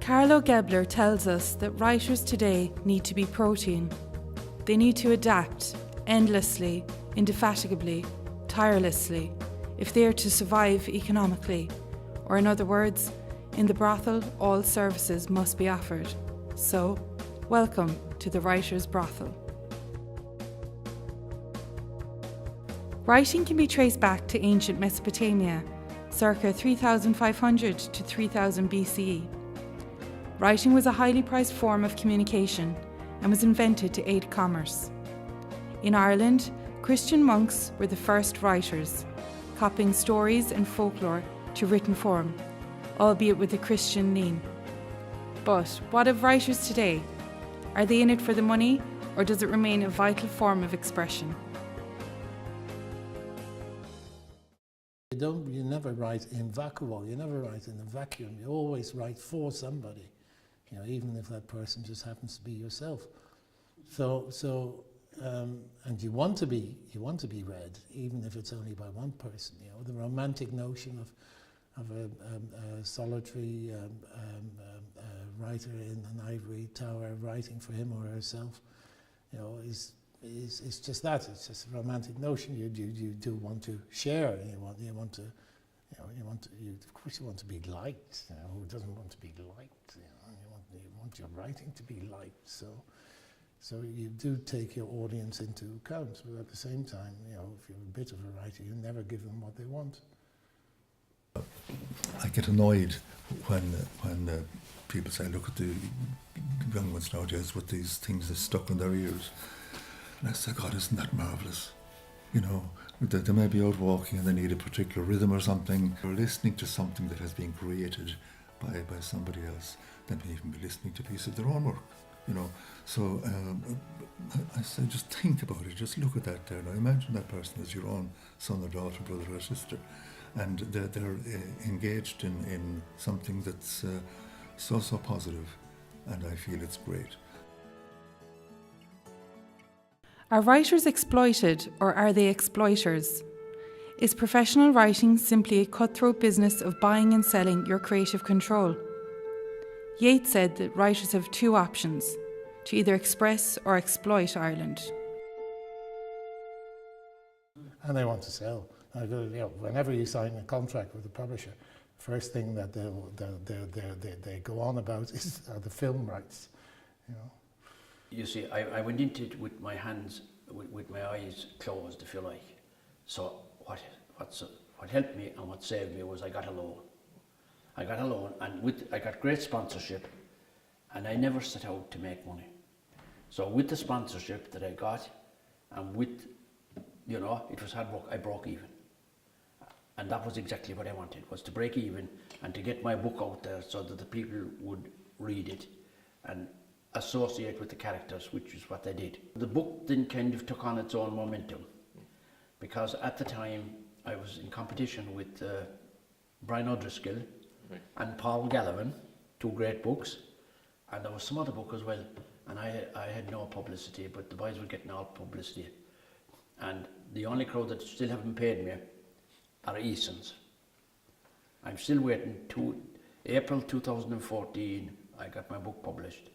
Carlo Gebler tells us that writers today need to be protein. They need to adapt endlessly, indefatigably, tirelessly, if they are to survive economically. Or in other words, in the brothel, all services must be offered. So, welcome to the Writer's Brothel. Writing can be traced back to ancient Mesopotamia, circa 3500 to 3000 BCE. Writing was a highly prized form of communication and was invented to aid commerce. In Ireland, Christian monks were the first writers, copying stories and folklore to written form, albeit with a Christian lean. But what of writers today? Are they in it for the money, or does it remain a vital form of expression? You never write in vacuo, you never write in a vacuum, you always write for somebody, even if that person just happens to be yourself. And you want to be read, even if it's only by one person. The romantic notion of a solitary writer in an ivory tower writing for him or herself, is just that. It's just a romantic notion. You do want to share. Of course you want to be liked. Who doesn't want to be liked? You want your writing to be liked. So you do take your audience into account, but at the same time, if you're a bit of a writer, you never give them what they want. I get annoyed when people say, look at the young ones nowadays with these things that stuck in their ears. And I say, God, isn't that marvellous? They may be out walking and they need a particular rhythm or something. They're listening to something that has been created by somebody else. They may even be listening to a piece of their own work. So I say, just think about it, just look at that there. Now imagine that person as your own son or daughter, brother or sister, and they're engaged in something that's so positive, and I feel it's great. Are writers exploited, or are they exploiters? Is professional writing simply a cutthroat business of buying and selling your creative control? Yeats said that writers have two options, to either express or exploit Ireland. And they want to sell. Whenever you sign a contract with a publisher, first thing that they go on about are the film rights. You see, I went into it with my hands, with my eyes closed, if you like. So what helped me and what saved me was I got a loan. And I got great sponsorship, and I never set out to make money. So with the sponsorship that I got, and with, it was hard work, I broke even. And that was exactly what I wanted, was to break even and to get my book out there so that the people would read it and associate with the characters, which is what they did. The book then kind of took on its own momentum, because at the time I was in competition with Brian O'Driscoll and Paul Gallivan, two great books, and there was some other book as well, and I had no publicity, but the boys were getting all publicity. And the only crowd that still haven't paid me are Easons. I'm still waiting to April 2014, I got my book published.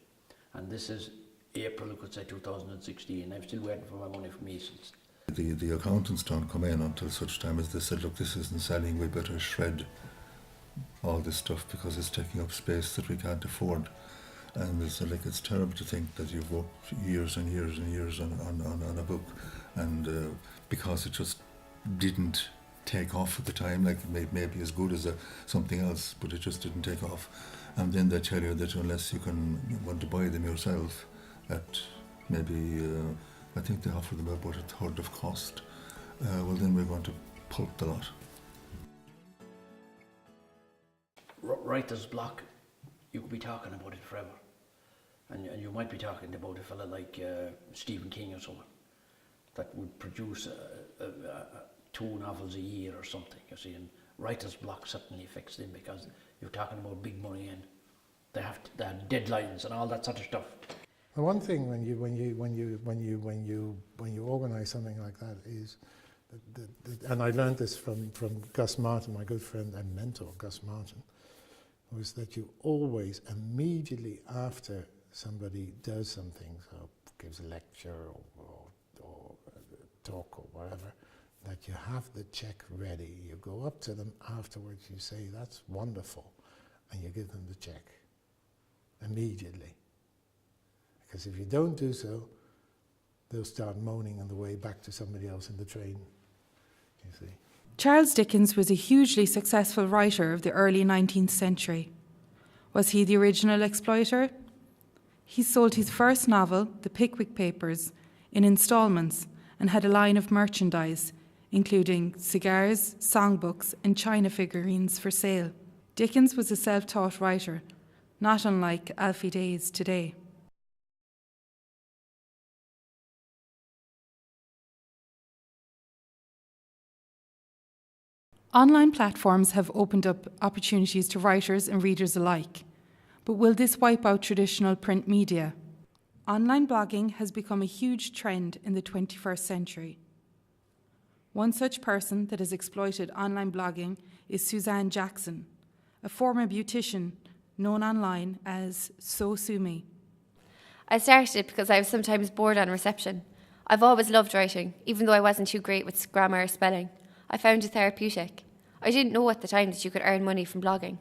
And this is April, you could say, 2016. I'm still waiting for my money from Easons. The accountants don't come in until such time as they said, look, this isn't selling, we better shred all this stuff because it's taking up space that we can't afford. And it's terrible to think that you've worked years and years and years on a book, and because it just didn't take off at the time, like it may be as good as something else, but it just didn't take off. And then they tell you that unless you want to buy them yourself at maybe, I think they offer them about a third of cost, well then we're going to pulp the lot. Writer's block, you could be talking about it forever. And you might be talking about a fella like Stephen King or someone that would produce 2 novels a year or something, you see, and writer's block certainly affects them because you're talking about big money and they have deadlines and all that sort of stuff. The one thing when you organise something like that is, and I learned this from Gus Martin, my good friend and mentor, Gus Martin. was that you always, immediately after somebody does something, so gives a lecture or a talk or whatever, that you have the check ready. You go up to them afterwards, you say, that's wonderful, and you give them the check immediately. Because if you don't do so, they'll start moaning on the way back to somebody else in the train, you see. Charles Dickens was a hugely successful writer of the early 19th century. Was he the original exploiter? He sold his first novel, The Pickwick Papers, in instalments and had a line of merchandise, including cigars, songbooks, and china figurines for sale. Dickens was a self-taught writer, not unlike Alfie Days today. Online platforms have opened up opportunities to writers and readers alike, but will this wipe out traditional print media? Online blogging has become a huge trend in the 21st century. One such person that has exploited online blogging is Suzanne Jackson, a former beautician known online as So Sue Me. I started it because I was sometimes bored on reception. I've always loved writing, even though I wasn't too great with grammar or spelling. I found it therapeutic. I didn't know at the time that you could earn money from blogging.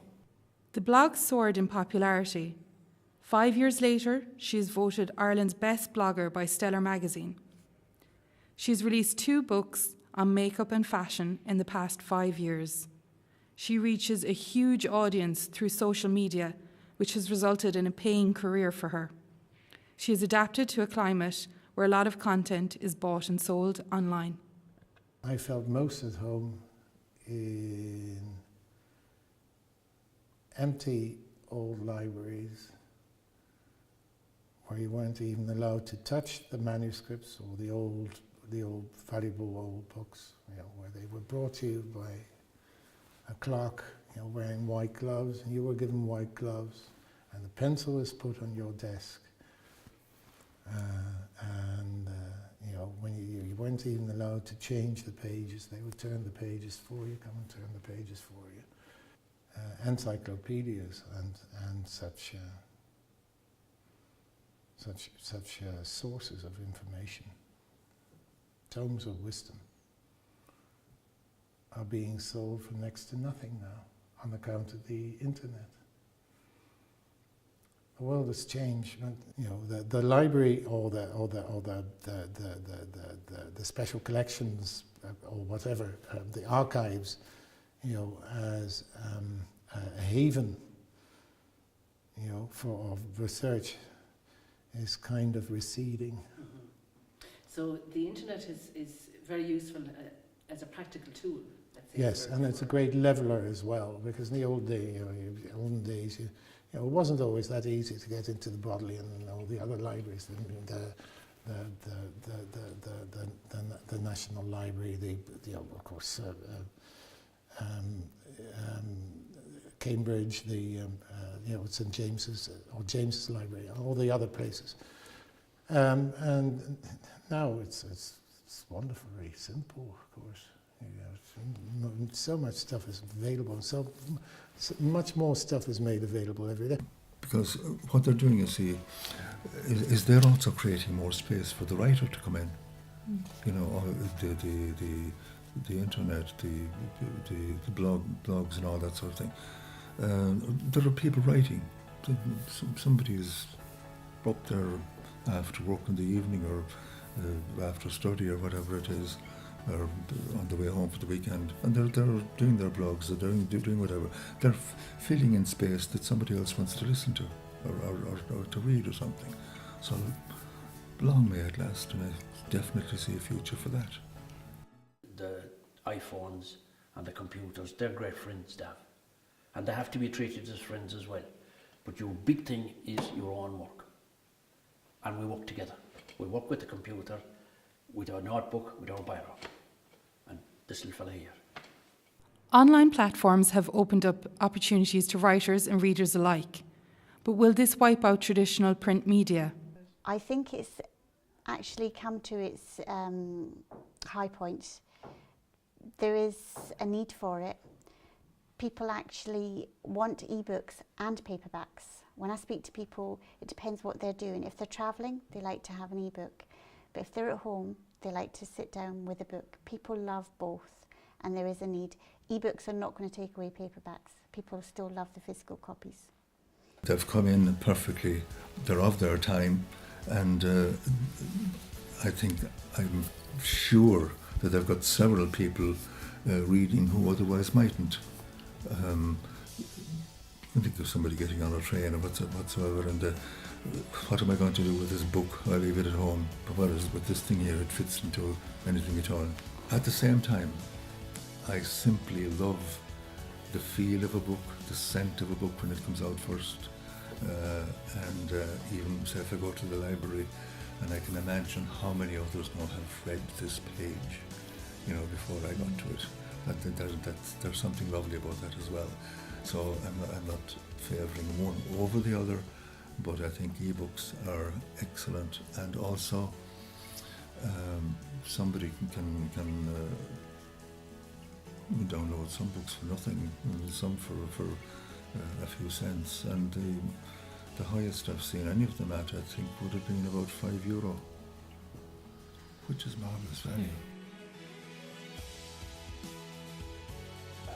The blog soared in popularity. 5 years later, she is voted Ireland's best blogger by Stellar magazine. She's released 2 books on makeup and fashion in the past 5 years. She reaches a huge audience through social media, which has resulted in a paying career for her. She has adapted to a climate where a lot of content is bought and sold online. I felt most at home in empty old libraries where you weren't even allowed to touch the manuscripts or the old valuable old books, where they were brought to you by a clerk, wearing white gloves, and you were given white gloves, and the pencil was put on your desk, when you weren't even allowed to change the pages. They would turn the pages for you, come and turn the pages for you. Encyclopedias and such sources of information, tomes of wisdom, are being sold for next to nothing now on account of the internet. The world has changed, but the library or the special collections or whatever, the archives, as a haven, for research, is kind of receding. Mm-hmm. So the internet is very useful as a practical tool. Yes, and it's a great leveler as well, because in the olden days, it wasn't always that easy to get into the Brothel and all the other libraries, the National Library, of course, Cambridge, St James's or James's Library, and all the other places. And now it's wonderfully simple, of course. So much stuff is available, so much more stuff is made available every day. Because what they're doing, you see, is they're also creating more space for the writer to come in. The internet, the blogs and all that sort of thing. There are people writing. Somebody is up there after work in the evening or after study or whatever it is, or on the way home for the weekend, and they're doing their blogs, they're doing whatever. They're filling in space that somebody else wants to listen to or to read or something. So long may it last, and I definitely see a future for that. The iPhones and the computers, they're great friends to have, and they have to be treated as friends as well. But your big thing is your own work, and we work together. We work with the computer, with our notebook, with our biro, and this little fella here. Online platforms have opened up opportunities to writers and readers alike, but will this wipe out traditional print media? I think it's actually come to its high point. There is a need for it. people actually want ebooks and paperbacks. When I speak to people, it depends what they're doing. If they're travelling, they like to have an ebook. But if they're at home, they like to sit down with a book. People love both, and there is a need. Ebooks are not going to take away paperbacks. People still love the physical copies. They've come in perfectly, they're of their time, and I'm sure that they've got several people reading who otherwise mightn't. I think there's somebody getting on a train or whatsoever, and what am I going to do with this book? I leave it at home. But whereas with this thing here, it fits into anything at all. At the same time, I simply love the feel of a book, the scent of a book when it comes out first. And even say if I go to the library and I can imagine how many others now have read this page, you know, before I got to it. There's something lovely about that as well. So I'm not favouring one over the other, but I think ebooks are excellent, and also somebody can download some books for nothing, and some for a few cents, and the highest I've seen any of them at, I think, would have been about €5, which is marvellous value.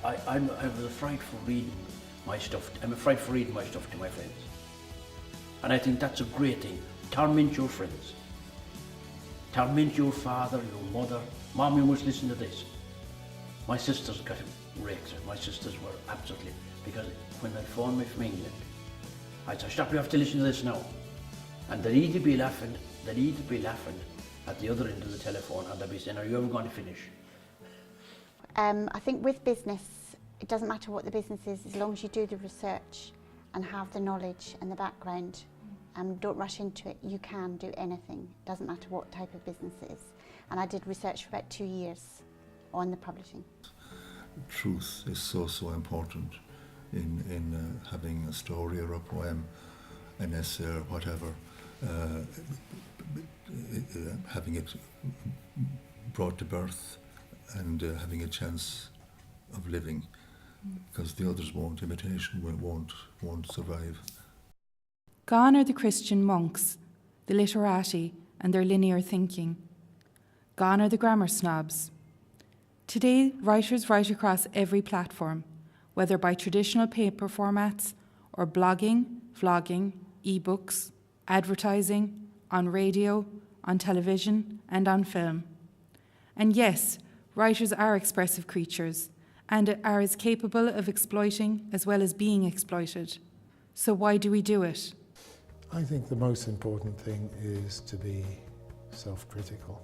I was afraid for reading my stuff. I'm afraid for reading my stuff to my friends. And I think that's a great thing. Torment your friends. Torment your father, your mother. Mom, you must listen to this. My sisters got raked. My sisters were absolutely, because when they phoned me from England, I said, stop, you have to listen to this now. And they'd either be laughing at the other end of the telephone, and they'd be saying, are you ever going to finish? I think with business, it doesn't matter what the business is, as long as you do the research and have the knowledge and the background, and don't rush into it, you can do anything. It doesn't matter what type of business it is. And I did research for about 2 years on the publishing. Truth is so important in having a story or a poem, an essay or whatever, having it brought to birth and having a chance of living, because the others won't. Imitation won't survive. Gone are the Christian monks, the literati and their linear thinking. Gone are the grammar snobs. Today, writers write across every platform, whether by traditional paper formats or blogging, vlogging, ebooks, advertising, on radio, on television and on film. And yes, writers are expressive creatures and are as capable of exploiting as well as being exploited. So why do we do it? I think the most important thing is to be self-critical,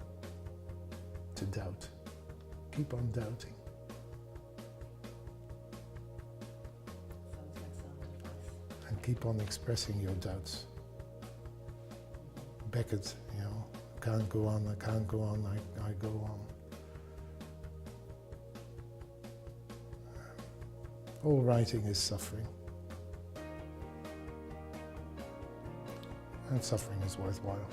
to doubt. Keep on doubting. Sounds like self-advice. And keep on expressing your doubts. Beckett, you know, can't go on, I can't go on, I go on. All writing is suffering. And suffering is worthwhile.